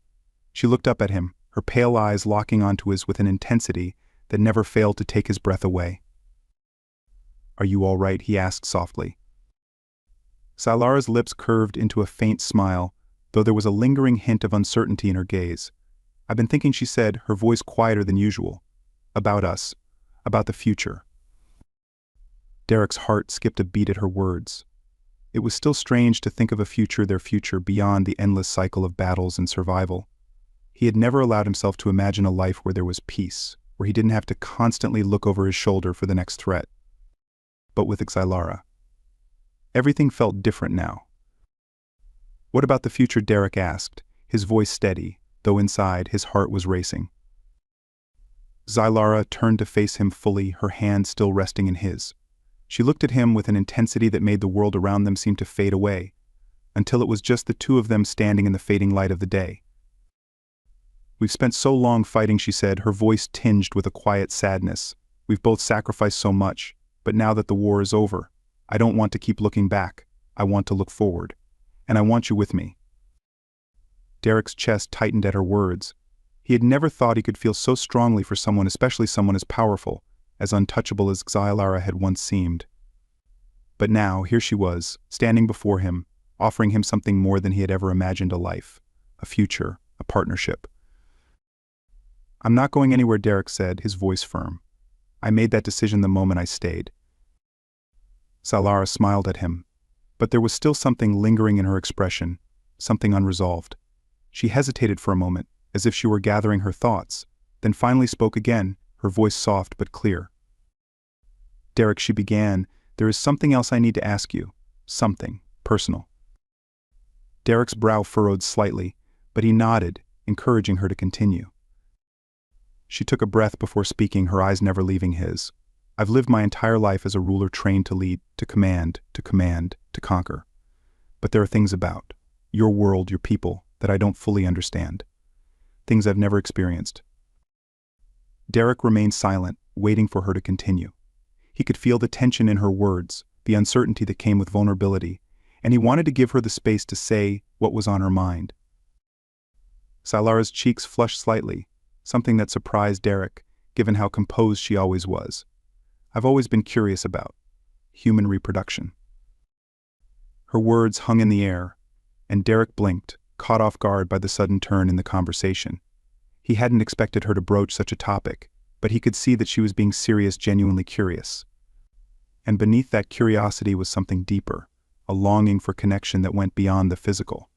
Speaker 1: She looked up at him, her pale eyes locking onto his with an intensity that never failed to take his breath away. "Are you all right?" he asked softly. Zylara's lips curved into a faint smile, though there was a lingering hint of uncertainty in her gaze. "I've been thinking," she said, her voice quieter than usual. "About us. About the future." Derek's heart skipped a beat at her words. It was still strange to think of a future, their future, beyond the endless cycle of battles and survival. He had never allowed himself to imagine a life where there was peace, where he didn't have to constantly look over his shoulder for the next threat. But with Zylara, everything felt different now. "What about the future?" Derek asked, his voice steady, though inside his heart was racing. Zylara turned to face him fully, her hand still resting in his. She looked at him with an intensity that made the world around them seem to fade away, until it was just the two of them standing in the fading light of the day. "We've spent so long fighting," she said, her voice tinged with a quiet sadness. "We've both sacrificed so much, but now that the war is over, I don't want to keep looking back. I want to look forward. And I want you with me." Derek's chest tightened at her words. He had never thought he could feel so strongly for someone, especially someone as powerful, as untouchable as Zylara had once seemed. But now, here she was, standing before him, offering him something more than he had ever imagined: a life, a future, a partnership. "I'm not going anywhere," Derek said, his voice firm. "I made that decision the moment I stayed." Zylara smiled at him, but there was still something lingering in her expression, something unresolved. She hesitated for a moment, as if she were gathering her thoughts, then finally spoke again, her voice soft but clear. "Derek," she began, "there is something else I need to ask you. Something personal." Derek's brow furrowed slightly, but he nodded, encouraging her to continue. She took a breath before speaking, her eyes never leaving his. I've lived my entire life as a ruler trained to lead, to command, to conquer. But there are things about your world, your people, that I don't fully understand. Things I've never experienced. Derek remained silent, waiting for her to continue. He could feel the tension in her words, the uncertainty that came with vulnerability, and he wanted to give her the space to say what was on her mind. Silara's cheeks flushed slightly, something that surprised Derek, given how composed she always was. I've always been curious about human reproduction. Her words hung in the air, and Derek blinked, caught off guard by the sudden turn in the conversation. He hadn't expected her to broach such a topic, but he could see that she was being serious, genuinely curious. And beneath that curiosity was something deeper, a longing for connection that went beyond the physical.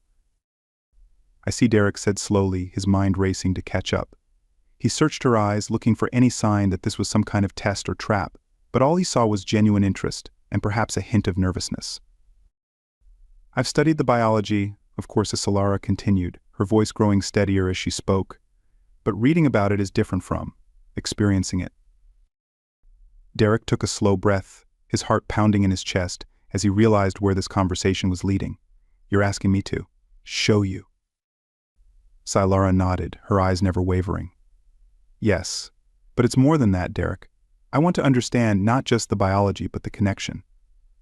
Speaker 1: I see, Derek said slowly, his mind racing to catch up. He searched her eyes, looking for any sign that this was some kind of test or trap, but all he saw was genuine interest, and perhaps a hint of nervousness. I've studied the biology, of course, as Solara continued, her voice growing steadier as she spoke, but reading about it is different from experiencing it. Derek took a slow breath, his heart pounding in his chest, as he realized where this conversation was leading. You're asking me to show you. Solara nodded, her eyes never wavering. Yes, but it's more than that, Derek. I want to understand not just the biology but the connection.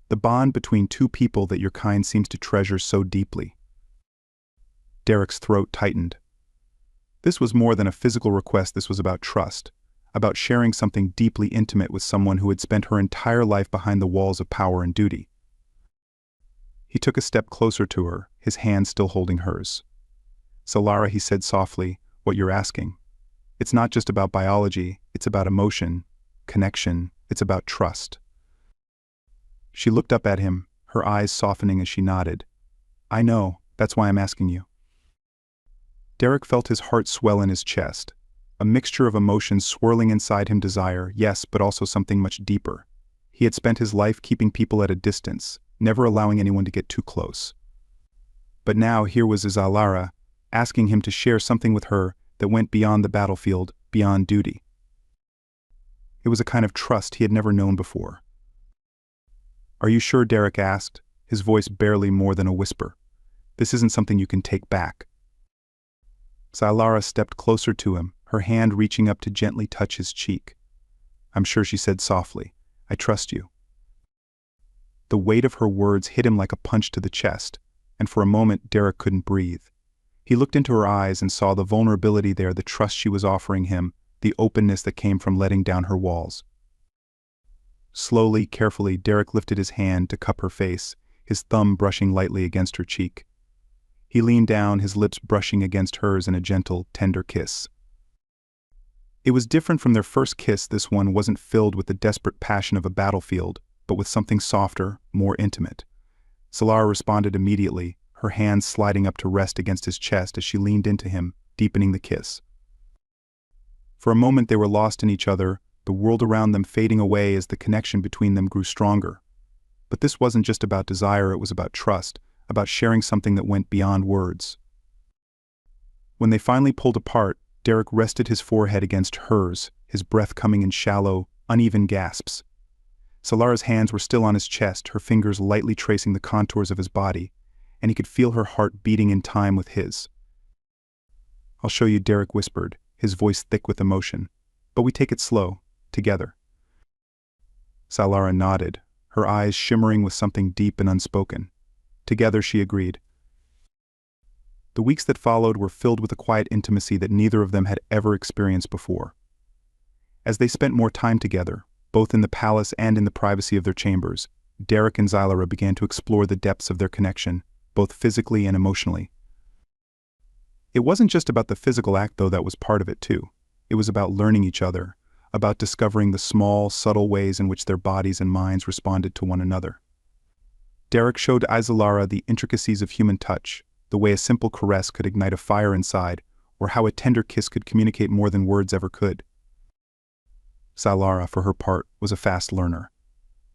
Speaker 1: The bond between two people that your kind seems to treasure so deeply. Derek's throat tightened. This was more than a physical request, this was about trust, about sharing something deeply intimate with someone who had spent her entire life behind the walls of power and duty. He took a step closer to her, his hand still holding hers. Solara, he said softly, what you're asking. It's not just about biology, it's about emotion, connection, it's about trust. She looked up at him, her eyes softening as she nodded. I know, that's why I'm asking you. Derek felt his heart swell in his chest, a mixture of emotions swirling inside him, desire, yes, but also something much deeper. He had spent his life keeping people at a distance, never allowing anyone to get too close. But now here was Solara, asking him to share something with her that went beyond the battlefield, beyond duty. It was a kind of trust he had never known before. Are you sure? Derek asked, his voice barely more than a whisper. This isn't something you can take back. Solara stepped closer to him, her hand reaching up to gently touch his cheek. I'm sure, she said softly. I trust you. The weight of her words hit him like a punch to the chest, and for a moment Derek couldn't breathe. He looked into her eyes and saw the vulnerability there, the trust she was offering him, the openness that came from letting down her walls. Slowly, carefully, Derek lifted his hand to cup her face, his thumb brushing lightly against her cheek. He leaned down, his lips brushing against hers in a gentle, tender kiss. It was different from their first kiss. This one wasn't filled with the desperate passion of a battlefield, but with something softer, more intimate. Solara responded immediately, her hands sliding up to rest against his chest as she leaned into him, deepening the kiss. For a moment they were lost in each other, the world around them fading away as the connection between them grew stronger. But this wasn't just about desire, it was about trust, about sharing something that went beyond words. When they finally pulled apart, Derek rested his forehead against hers, his breath coming in shallow, uneven gasps. Solara's hands were still on his chest, her fingers lightly tracing the contours of his body, and he could feel her heart beating in time with his. I'll show you, Derek whispered, his voice thick with emotion. But we take it slow, together. Solara nodded, her eyes shimmering with something deep and unspoken. Together, she agreed. The weeks that followed were filled with a quiet intimacy that neither of them had ever experienced before. As they spent more time together, both in the palace and in the privacy of their chambers, Derek and Solara began to explore the depths of their connection, both physically and emotionally. It wasn't just about the physical act, though, that was part of it too. It was about learning each other, about discovering the small, subtle ways in which their bodies and minds responded to one another. Derek showed Solara the intricacies of human touch, the way a simple caress could ignite a fire inside, or how a tender kiss could communicate more than words ever could. Solara, for her part, was a fast learner.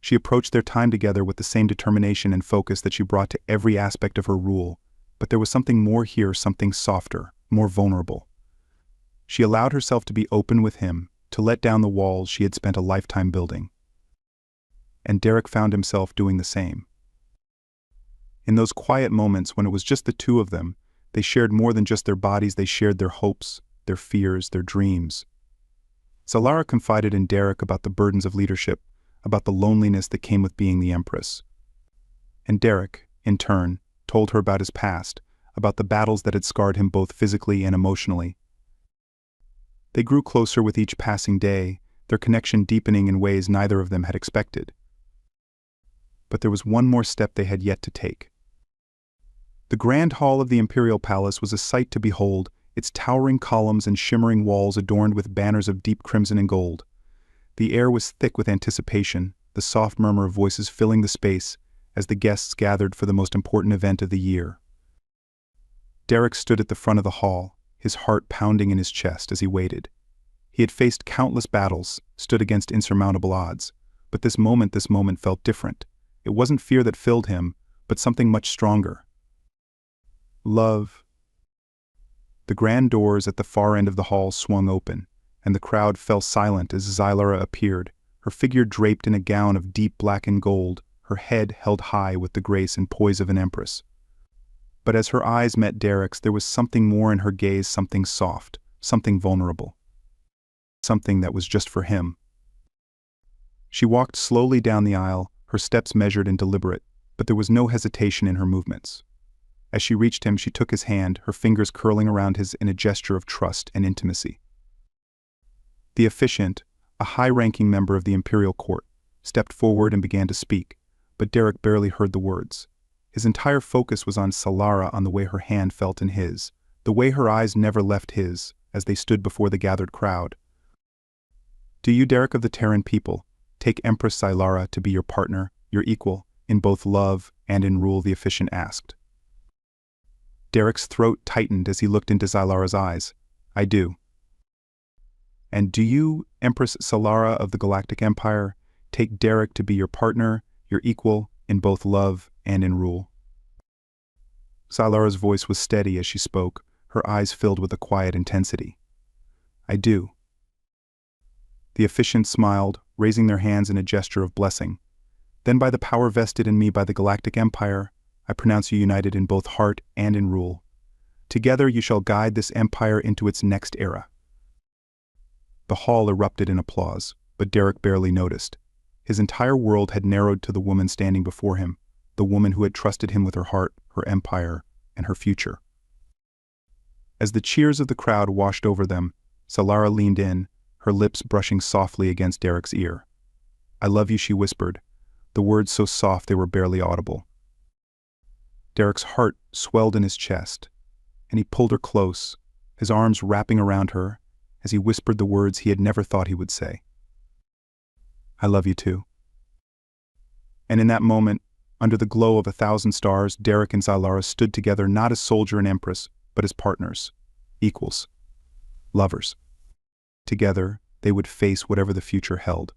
Speaker 1: She approached their time together with the same determination and focus that she brought to every aspect of her rule, but there was something more here, something softer, more vulnerable. She allowed herself to be open with him, to let down the walls she had spent a lifetime building. And Derek found himself doing the same. In those quiet moments when it was just the two of them, they shared more than just their bodies, they shared their hopes, their fears, their dreams. Solara confided in Derek about the burdens of leadership, about the loneliness that came with being the Empress. And Derek, in turn, told her about his past, about the battles that had scarred him both physically and emotionally. They grew closer with each passing day, their connection deepening in ways neither of them had expected. But there was one more step they had yet to take. The grand hall of the Imperial Palace was a sight to behold, its towering columns and shimmering walls adorned with banners of deep crimson and gold. The air was thick with anticipation, the soft murmur of voices filling the space as the guests gathered for the most important event of the year. Derek stood at the front of the hall, his heart pounding in his chest as he waited. He had faced countless battles, stood against insurmountable odds, but this moment felt different. It wasn't fear that filled him, but something much stronger. Love. The grand doors at the far end of the hall swung open, and the crowd fell silent as Xylara appeared, her figure draped in a gown of deep black and gold, her head held high with the grace and poise of an empress. But as her eyes met Derek's, there was something more in her gaze, something soft, something vulnerable. Something that was just for him. She walked slowly down the aisle, her steps measured and deliberate, but there was no hesitation in her movements. As she reached him, she took his hand, her fingers curling around his in a gesture of trust and intimacy. The officiant, a high-ranking member of the Imperial Court, stepped forward and began to speak, but Derek barely heard the words. His entire focus was on Solara, on the way her hand felt in his, the way her eyes never left his, as they stood before the gathered crowd. Do you, Derek of the Terran people, take Empress Solara to be your partner, your equal, in both love and in rule? The officiant asked. Derek's throat tightened as he looked into Xylara's eyes. I do. And do you, Empress Solara of the Galactic Empire, take Derek to be your partner, your equal, in both love and in rule? Xylara's voice was steady as she spoke, her eyes filled with a quiet intensity. I do. The officiant smiled, raising their hands in a gesture of blessing. Then by the power vested in me by the Galactic Empire, I pronounce you united in both heart and in rule. Together you shall guide this empire into its next era. The hall erupted in applause, but Derek barely noticed. His entire world had narrowed to the woman standing before him, the woman who had trusted him with her heart, her empire, and her future. As the cheers of the crowd washed over them, Solara leaned in, her lips brushing softly against Derek's ear. I love you, she whispered, the words so soft they were barely audible. Derek's heart swelled in his chest, and he pulled her close, his arms wrapping around her, as he whispered the words he had never thought he would say. I love you too. And in that moment, under the glow of 1,000 stars, Derek and Xylara stood together not as soldier and empress, but as partners, equals, lovers. Together, they would face whatever the future held.